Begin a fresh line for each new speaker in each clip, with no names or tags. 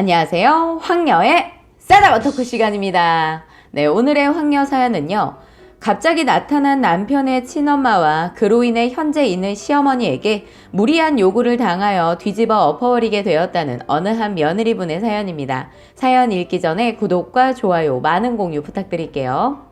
안녕하세요. 황녀의 싸다고 토크 시간입니다. 네, 오늘의 황녀 사연은요. 갑자기 나타난 남편의 친엄마와 그로 인해 현재 있는 시어머니에게 무리한 요구를 당하여 뒤집어 엎어버리게 되었다는 어느 한 며느리분의 사연입니다. 사연 읽기 전에 구독과 좋아요, 많은 공유 부탁드릴게요.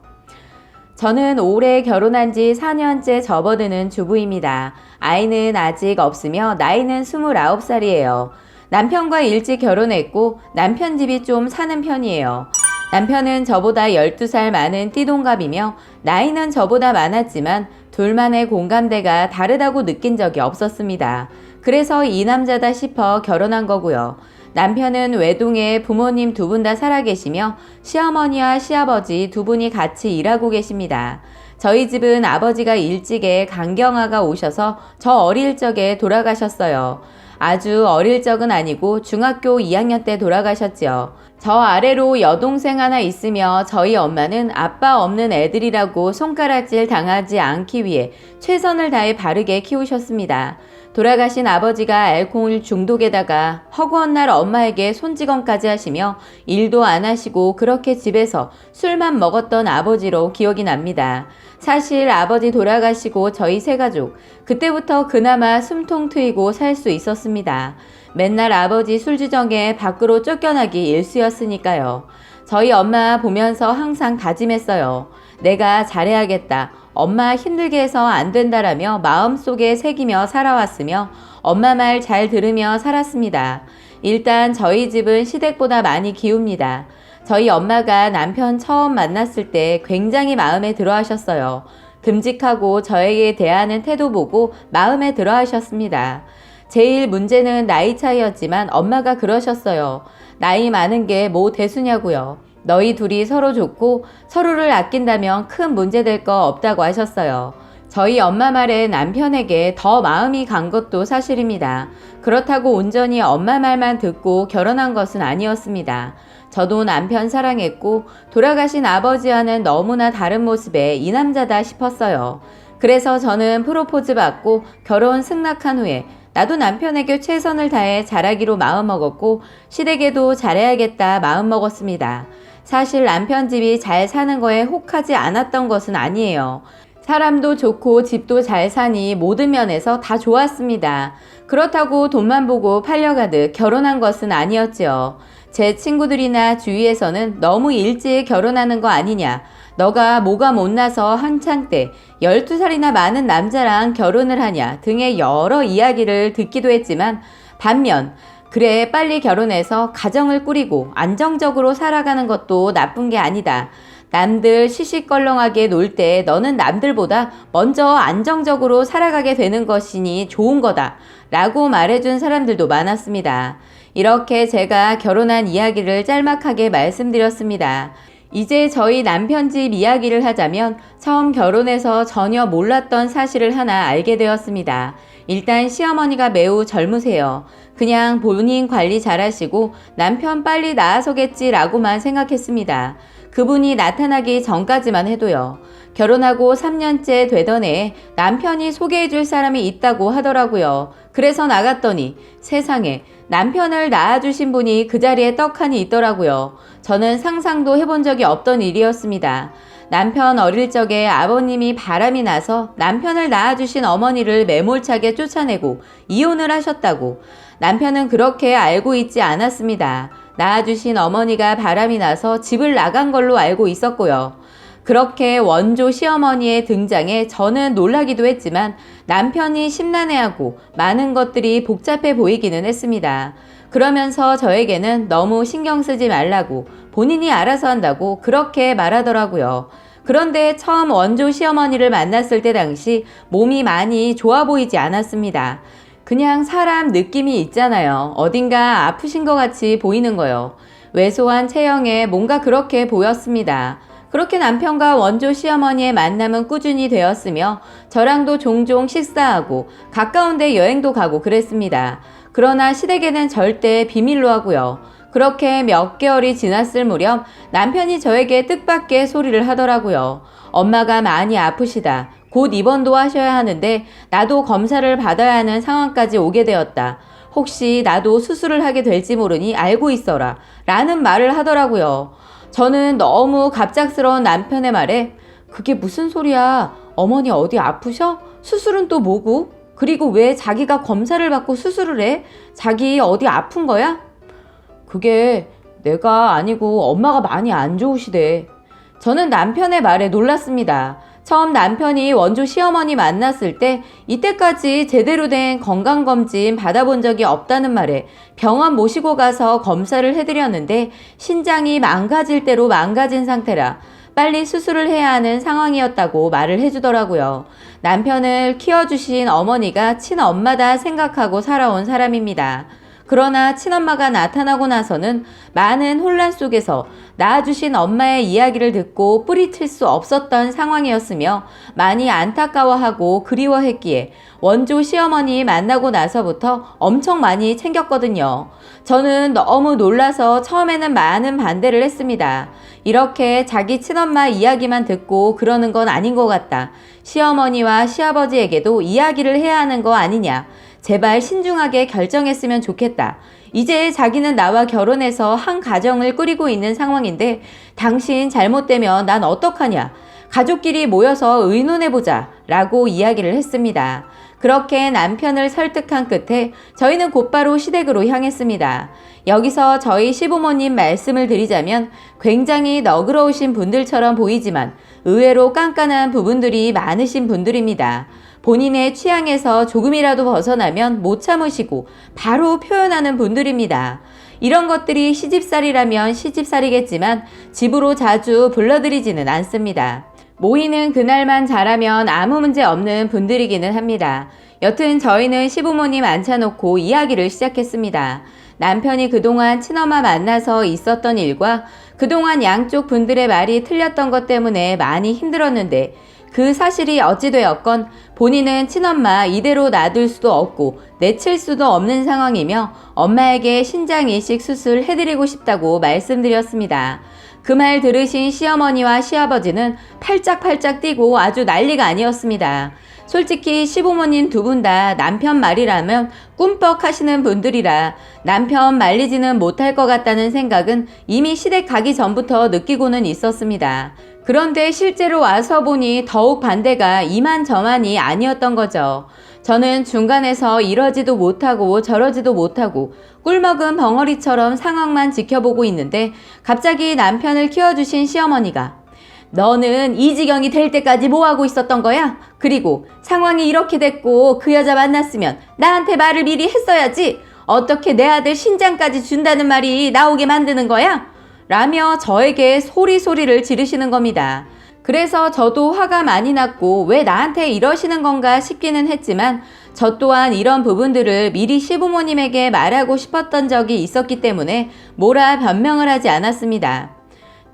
저는 올해 결혼한 지 4년째 접어드는 주부입니다. 아이는 아직 없으며 나이는 29살이에요. 남편과 일찍 결혼했고 남편 집이 좀 사는 편이에요. 남편은 저보다 12살 많은 띠동갑이며 나이는 저보다 많았지만 둘만의 공감대가 다르다고 느낀 적이 없었습니다. 그래서 이 남자다 싶어 결혼한 거고요. 남편은 외동에 부모님 두 분 다 살아계시며 시어머니와 시아버지 두 분이 같이 일하고 계십니다. 저희 집은 아버지가 일찍에 간경화가 오셔서 저 어릴 적에 돌아가셨어요. 아주 어릴 적은 아니고 중학교 2학년 때 돌아가셨지요. 저 아래로 여동생 하나 있으며 저희 엄마는 아빠 없는 애들이라고 손가락질 당하지 않기 위해 최선을 다해 바르게 키우셨습니다. 돌아가신 아버지가 알코올 중독에다가 허구한 날 엄마에게 손찌검까지 하시며 일도 안 하시고 그렇게 집에서 술만 먹었던 아버지로 기억이 납니다. 사실 아버지 돌아가시고 저희 세 가족 그때부터 그나마 숨통 트이고 살 수 있었습니다. 맨날 아버지 술주정에 밖으로 쫓겨나기 일쑤였으니까요. 저희 엄마 보면서 항상 다짐했어요. 내가 잘해야겠다. 엄마 힘들게 해서 안 된다라며 마음속에 새기며 살아왔으며 엄마 말 잘 들으며 살았습니다. 일단 저희 집은 시댁보다 많이 기웁니다. 저희 엄마가 남편 처음 만났을 때 굉장히 마음에 들어 하셨어요. 듬직하고 저에게 대하는 태도 보고 마음에 들어 하셨습니다. 제일 문제는 나이 차이였지만 엄마가 그러셨어요. 나이 많은 게 뭐 대수냐고요. 너희 둘이 서로 좋고 서로를 아낀다면 큰 문제 될 거 없다고 하셨어요. 저희 엄마 말에 남편에게 더 마음이 간 것도 사실입니다. 그렇다고 온전히 엄마 말만 듣고 결혼한 것은 아니었습니다. 저도 남편 사랑했고 돌아가신 아버지와는 너무나 다른 모습의 이 남자다 싶었어요. 그래서 저는 프로포즈 받고 결혼 승낙한 후에 나도 남편에게 최선을 다해 잘하기로 마음먹었고 시댁에도 잘해야겠다 마음먹었습니다. 사실 남편 집이 잘 사는 거에 혹하지 않았던 것은 아니에요. 사람도 좋고 집도 잘 사니 모든 면에서 다 좋았습니다. 그렇다고 돈만 보고 팔려가듯 결혼한 것은 아니었지요. 제 친구들이나 주위에서는 너무 일찍 결혼하는 거 아니냐, 너가 뭐가 못나서 한창 때 12살이나 많은 남자랑 결혼을 하냐 등의 여러 이야기를 듣기도 했지만 반면 그래 빨리 결혼해서 가정을 꾸리고 안정적으로 살아가는 것도 나쁜 게 아니다. 남들 시시껄렁하게 놀 때 너는 남들보다 먼저 안정적으로 살아가게 되는 것이니 좋은 거다 라고 말해준 사람들도 많았습니다. 이렇게 제가 결혼한 이야기를 짤막하게 말씀드렸습니다. 이제 저희 남편 집 이야기를 하자면 처음 결혼해서 전혀 몰랐던 사실을 하나 알게 되었습니다. 일단 시어머니가 매우 젊으세요. 그냥 본인 관리 잘하시고 남편 빨리 나아서겠지라고만 생각했습니다. 그분이 나타나기 전까지만 해도요. 결혼하고 3년째 되던 해에 남편이 소개해줄 사람이 있다고 하더라고요. 그래서 나갔더니 세상에 남편을 낳아주신 분이 그 자리에 떡하니 있더라고요. 저는 상상도 해본 적이 없던 일이었습니다. 남편 어릴 적에 아버님이 바람이 나서 남편을 낳아주신 어머니를 매몰차게 쫓아내고 이혼을 하셨다고. 남편은 그렇게 알고 있지 않았습니다. 낳아주신 어머니가 바람이 나서 집을 나간 걸로 알고 있었고요. 그렇게 원조 시어머니의 등장에 저는 놀라기도 했지만 남편이 심란해하고 많은 것들이 복잡해 보이기는 했습니다. 그러면서 저에게는 너무 신경 쓰지 말라고 본인이 알아서 한다고 그렇게 말하더라고요. 그런데 처음 원조 시어머니를 만났을 때 당시 몸이 많이 좋아 보이지 않았습니다. 그냥 사람 느낌이 있잖아요. 어딘가 아프신 것 같이 보이는 거요. 왜소한 체형에 뭔가 그렇게 보였습니다. 그렇게 남편과 원조 시어머니의 만남은 꾸준히 되었으며 저랑도 종종 식사하고 가까운 데 여행도 가고 그랬습니다. 그러나 시댁에는 절대 비밀로 하고요. 그렇게 몇 개월이 지났을 무렵 남편이 저에게 뜻밖의 소리를 하더라고요. 엄마가 많이 아프시다. 곧 입원도 하셔야 하는데 나도 검사를 받아야 하는 상황까지 오게 되었다. 혹시 나도 수술을 하게 될지 모르니 알고 있어라 라는 말을 하더라고요. 저는 너무 갑작스러운 남편의 말에 그게 무슨 소리야? 어머니 어디 아프셔? 수술은 또 뭐고? 그리고 왜 자기가 검사를 받고 수술을 해? 자기 어디 아픈 거야? 그게 내가 아니고 엄마가 많이 안 좋으시대. 저는 남편의 말에 놀랐습니다. 처음 남편이 원조 시어머니 만났을 때 이때까지 제대로 된 건강검진 받아본 적이 없다는 말에 병원 모시고 가서 검사를 해드렸는데 신장이 망가질 대로 망가진 상태라 빨리 수술을 해야 하는 상황이었다고 말을 해주더라고요. 남편을 키워주신 어머니가 친엄마다 생각하고 살아온 사람입니다. 그러나 친엄마가 나타나고 나서는 많은 혼란 속에서 낳아주신 엄마의 이야기를 듣고 뿌리칠 수 없었던 상황이었으며 많이 안타까워하고 그리워했기에 원조 시어머니 만나고 나서부터 엄청 많이 챙겼거든요. 저는 너무 놀라서 처음에는 많은 반대를 했습니다. 이렇게 자기 친엄마 이야기만 듣고 그러는 건 아닌 것 같다. 시어머니와 시아버지에게도 이야기를 해야 하는 거 아니냐. 제발 신중하게 결정했으면 좋겠다. 이제 자기는 나와 결혼해서 한 가정을 꾸리고 있는 상황인데 당신 잘못되면 난 어떡하냐. 가족끼리 모여서 의논해보자 라고 이야기를 했습니다. 그렇게 남편을 설득한 끝에 저희는 곧바로 시댁으로 향했습니다. 여기서 저희 시부모님 말씀을 드리자면 굉장히 너그러우신 분들처럼 보이지만 의외로 깐깐한 부분들이 많으신 분들입니다. 본인의 취향에서 조금이라도 벗어나면 못 참으시고 바로 표현하는 분들입니다. 이런 것들이 시집살이라면 시집살이겠지만 집으로 자주 불러들이지는 않습니다. 모이는 그날만 잘하면 아무 문제 없는 분들이기는 합니다. 여튼 저희는 시부모님 앉혀놓고 이야기를 시작했습니다. 남편이 그동안 친엄마 만나서 있었던 일과 그동안 양쪽 분들의 말이 틀렸던 것 때문에 많이 힘들었는데 그 사실이 어찌되었건 본인은 친엄마 이대로 놔둘 수도 없고 내칠 수도 없는 상황이며 엄마에게 신장 이식 수술 해드리고 싶다고 말씀드렸습니다. 그 말 들으신 시어머니와 시아버지는 팔짝팔짝 뛰고 아주 난리가 아니었습니다. 솔직히 시부모님 두 분 다 남편 말이라면 꿈뻑 하시는 분들이라 남편 말리지는 못할 것 같다는 생각은 이미 시댁 가기 전부터 느끼고는 있었습니다. 그런데 실제로 와서 보니 더욱 반대가 이만저만이 아니었던 거죠. 저는 중간에서 이러지도 못하고 저러지도 못하고 꿀먹은 벙어리처럼 상황만 지켜보고 있는데 갑자기 남편을 키워주신 시어머니가 너는 이 지경이 될 때까지 뭐하고 있었던 거야? 그리고 상황이 이렇게 됐고 그 여자 만났으면 나한테 말을 미리 했어야지. 어떻게 내 아들 신장까지 준다는 말이 나오게 만드는 거야? 라며 저에게 소리를 지르시는 겁니다. 그래서 저도 화가 많이 났고 왜 나한테 이러시는 건가 싶기는 했지만 저 또한 이런 부분들을 미리 시부모님에게 말하고 싶었던 적이 있었기 때문에 뭐라 변명을 하지 않았습니다.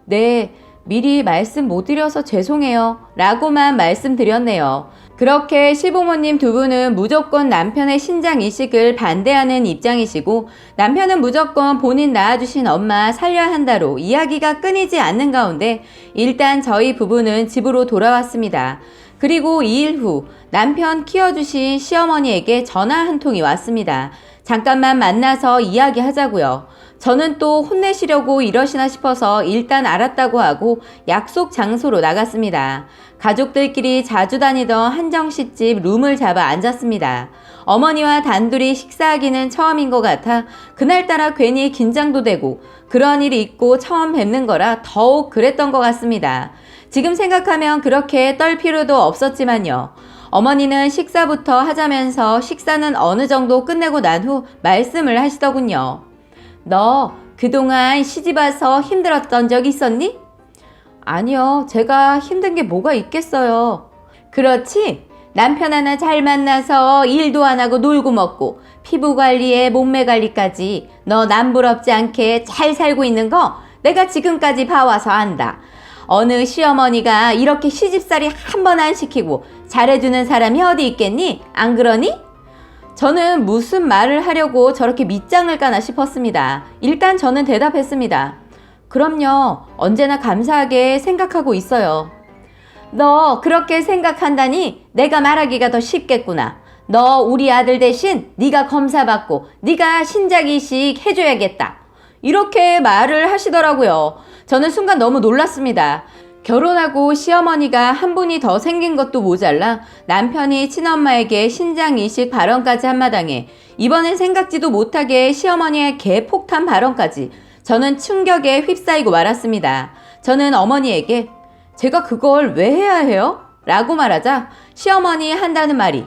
네, 미리 말씀 못 드려서 죄송해요 라고만 말씀드렸네요. 그렇게 시부모님 두 분은 무조건 남편의 신장 이식을 반대하는 입장이시고 남편은 무조건 본인 낳아주신 엄마 살려야 한다로 이야기가 끊이지 않는 가운데 일단 저희 부부는 집으로 돌아왔습니다. 그리고 2일 후 남편 키워주신 시어머니에게 전화 한 통이 왔습니다. 잠깐만 만나서 이야기하자고요. 저는 또 혼내시려고 이러시나 싶어서 일단 알았다고 하고 약속 장소로 나갔습니다. 가족들끼리 자주 다니던 한정식집 룸을 잡아 앉았습니다. 어머니와 단둘이 식사하기는 처음인 것 같아 그날따라 괜히 긴장도 되고 그런 일이 있고 처음 뵙는 거라 더욱 그랬던 것 같습니다. 지금 생각하면 그렇게 떨 필요도 없었지만요. 어머니는 식사부터 하자면서 식사는 어느 정도 끝내고 난 후 말씀을 하시더군요. 너 그동안 시집 와서 힘들었던 적 있었니? 아니요, 제가 힘든 게 뭐가 있겠어요. 그렇지? 남편 하나 잘 만나서 일도 안 하고 놀고 먹고 피부 관리에 몸매 관리까지 너 남부럽지 않게 잘 살고 있는 거 내가 지금까지 봐와서 안다. 어느 시어머니가 이렇게 시집살이 한 번 안 시키고 잘해주는 사람이 어디 있겠니? 안 그러니? 저는 무슨 말을 하려고 저렇게 밑장을 까나 싶었습니다. 일단 저는 대답했습니다. 그럼요. 언제나 감사하게 생각하고 있어요. 너 그렇게 생각한다니 내가 말하기가 더 쉽겠구나. 너 우리 아들 대신 네가 검사받고 네가 신장 이식 해줘야겠다. 이렇게 말을 하시더라고요. 저는 순간 너무 놀랐습니다. 결혼하고 시어머니가 한 분이 더 생긴 것도 모자라 남편이 친엄마에게 신장 이식 발언까지 한 마당에 이번엔 생각지도 못하게 시어머니의 개폭탄 발언까지. 저는 충격에 휩싸이고 말았습니다. 저는 어머니에게 제가 그걸 왜 해야 해요? 라고 말하자 시어머니 한다는 말이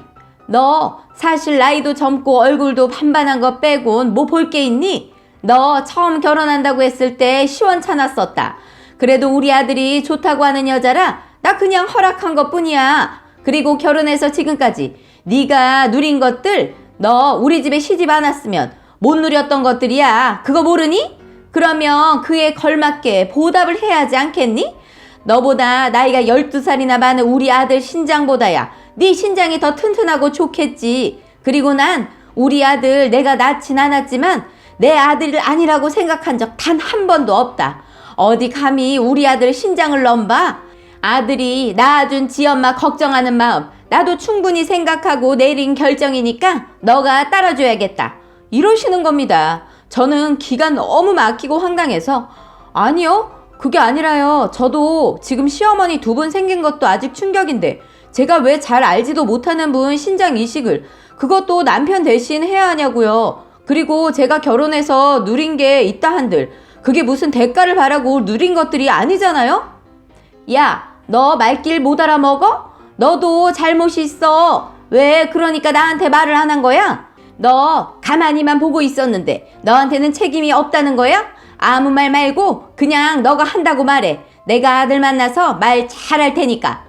너 사실 나이도 젊고 얼굴도 반반한 거 빼곤 뭐 볼 게 있니? 너 처음 결혼한다고 했을 때 시원찮았었다. 그래도 우리 아들이 좋다고 하는 여자라 나 그냥 허락한 것뿐이야. 그리고 결혼해서 지금까지 네가 누린 것들 너 우리 집에 시집 안 왔으면 못 누렸던 것들이야. 그거 모르니? 그러면 그에 걸맞게 보답을 해야 하지 않겠니? 너보다 나이가 12살이나 많은 우리 아들 신장보다야 네 신장이 더 튼튼하고 좋겠지. 그리고 난 우리 아들 내가 낳진 않았지만 내 아들 아니라고 생각한 적 단 한 번도 없다. 어디 감히 우리 아들 신장을 넘봐? 아들이 낳아준 지엄마 걱정하는 마음 나도 충분히 생각하고 내린 결정이니까 너가 따라줘야겠다. 이러시는 겁니다. 저는 기가 너무 막히고 황당해서 아니요. 그게 아니라요. 저도 지금 시어머니 2분 생긴 것도 아직 충격인데 제가 왜 잘 알지도 못하는 분 신장 이식을 그것도 남편 대신 해야 하냐고요. 그리고 제가 결혼해서 누린 게 있다 한들 그게 무슨 대가를 바라고 누린 것들이 아니잖아요? 야, 너 말길 못 알아먹어? 너도 잘못이 있어. 왜 그러니까 나한테 말을 안 한 거야? 너 가만히만 보고 있었는데 너한테는 책임이 없다는 거야? 아무 말 말고 그냥 너가 한다고 말해. 내가 아들 만나서 말 잘할 테니까.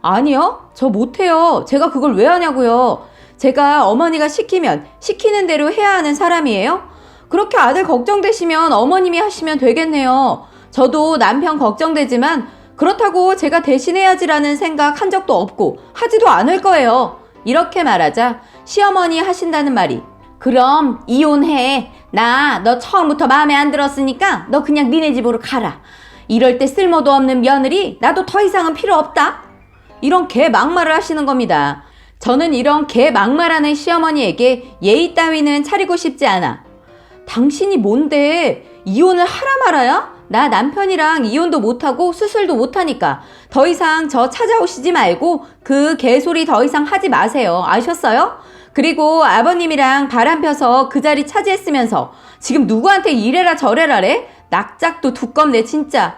아니요, 저 못해요. 제가 그걸 왜 하냐고요. 제가 어머니가 시키면 시키는 대로 해야 하는 사람이에요? 그렇게 아들 걱정되시면 어머님이 하시면 되겠네요. 저도 남편 걱정되지만 그렇다고 제가 대신해야지라는 생각 한 적도 없고 하지도 않을 거예요. 이렇게 말하자 시어머니 하신다는 말이 그럼 이혼해. 나 너 처음부터 마음에 안 들었으니까 너 그냥 니네 집으로 가라. 이럴 때 쓸모도 없는 며느리 나도 더 이상은 필요 없다. 이런 개 막말을 하시는 겁니다. 저는 이런 개 막말하는 시어머니에게 예의 따위는 차리고 싶지 않아. 당신이 뭔데 이혼을 하라 말아야? 나 남편이랑 이혼도 못하고 수술도 못하니까 더 이상 저 찾아오시지 말고 그 개소리 더 이상 하지 마세요. 아셨어요? 그리고 아버님이랑 바람 펴서 그 자리 차지했으면서 지금 누구한테 이래라 저래라래? 낙작도 두껍네 진짜.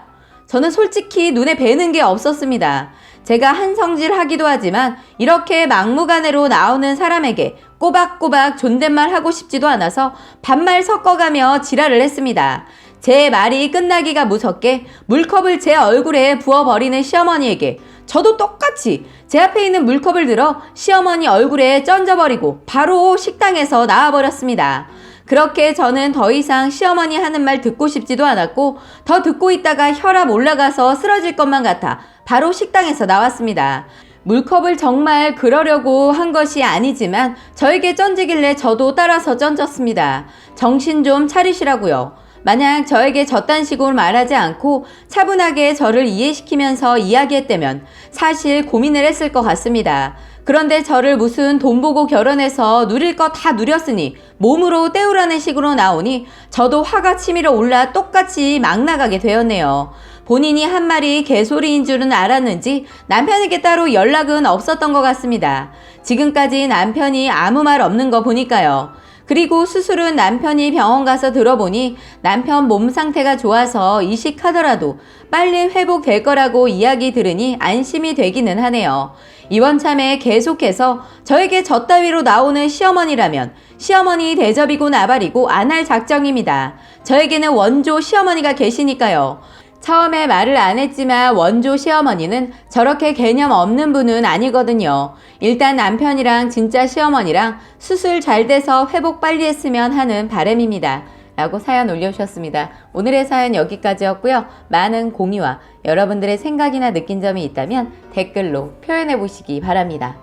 저는 솔직히 눈에 뵈는 게 없었습니다. 제가 한성질하기도 하지만 이렇게 막무가내로 나오는 사람에게 꼬박꼬박 존댓말 하고 싶지도 않아서 반말 섞어가며 지랄을 했습니다. 제 말이 끝나기가 무섭게 물컵을 제 얼굴에 부어버리는 시어머니에게 저도 똑같이 제 앞에 있는 물컵을 들어 시어머니 얼굴에 던져버리고 바로 식당에서 나와버렸습니다. 그렇게 저는 더 이상 시어머니 하는 말 듣고 싶지도 않았고 더 듣고 있다가 혈압 올라가서 쓰러질 것만 같아 바로 식당에서 나왔습니다. 물컵을 정말 그러려고 한 것이 아니지만 저에게 던지길래 저도 따라서 던졌습니다. 정신 좀 차리시라고요. 만약 저에게 저딴 식으로 말하지 않고 차분하게 저를 이해시키면서 이야기했다면 사실 고민을 했을 것 같습니다. 그런데 저를 무슨 돈 보고 결혼해서 누릴 거 다 누렸으니 몸으로 때우라는 식으로 나오니 저도 화가 치밀어 올라 똑같이 막 나가게 되었네요. 본인이 한 말이 개소리인 줄은 알았는지 남편에게 따로 연락은 없었던 것 같습니다. 지금까지 남편이 아무 말 없는 거 보니까요. 그리고 수술은 남편이 병원 가서 들어보니 남편 몸 상태가 좋아서 이식하더라도 빨리 회복될 거라고 이야기 들으니 안심이 되기는 하네요. 이번 참에 계속해서 저에게 저 따위로 나오는 시어머니라면 시어머니 대접이고 나발이고 안 할 작정입니다. 저에게는 원조 시어머니가 계시니까요. 처음에 말을 안 했지만 원조 시어머니는 저렇게 개념 없는 분은 아니거든요. 일단 남편이랑 진짜 시어머니랑 수술 잘 돼서 회복 빨리 했으면 하는 바람입니다. 라고 사연 올려주셨습니다. 오늘의 사연 여기까지였고요. 많은 공유와 여러분들의 생각이나 느낀 점이 있다면 댓글로 표현해 보시기 바랍니다.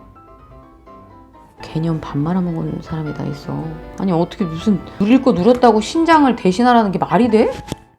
개념 밥 말아먹은 사람이 다 있어. 아니 어떻게 무슨 누릴 거 누렸다고 신장을 대신하라는 게 말이 돼?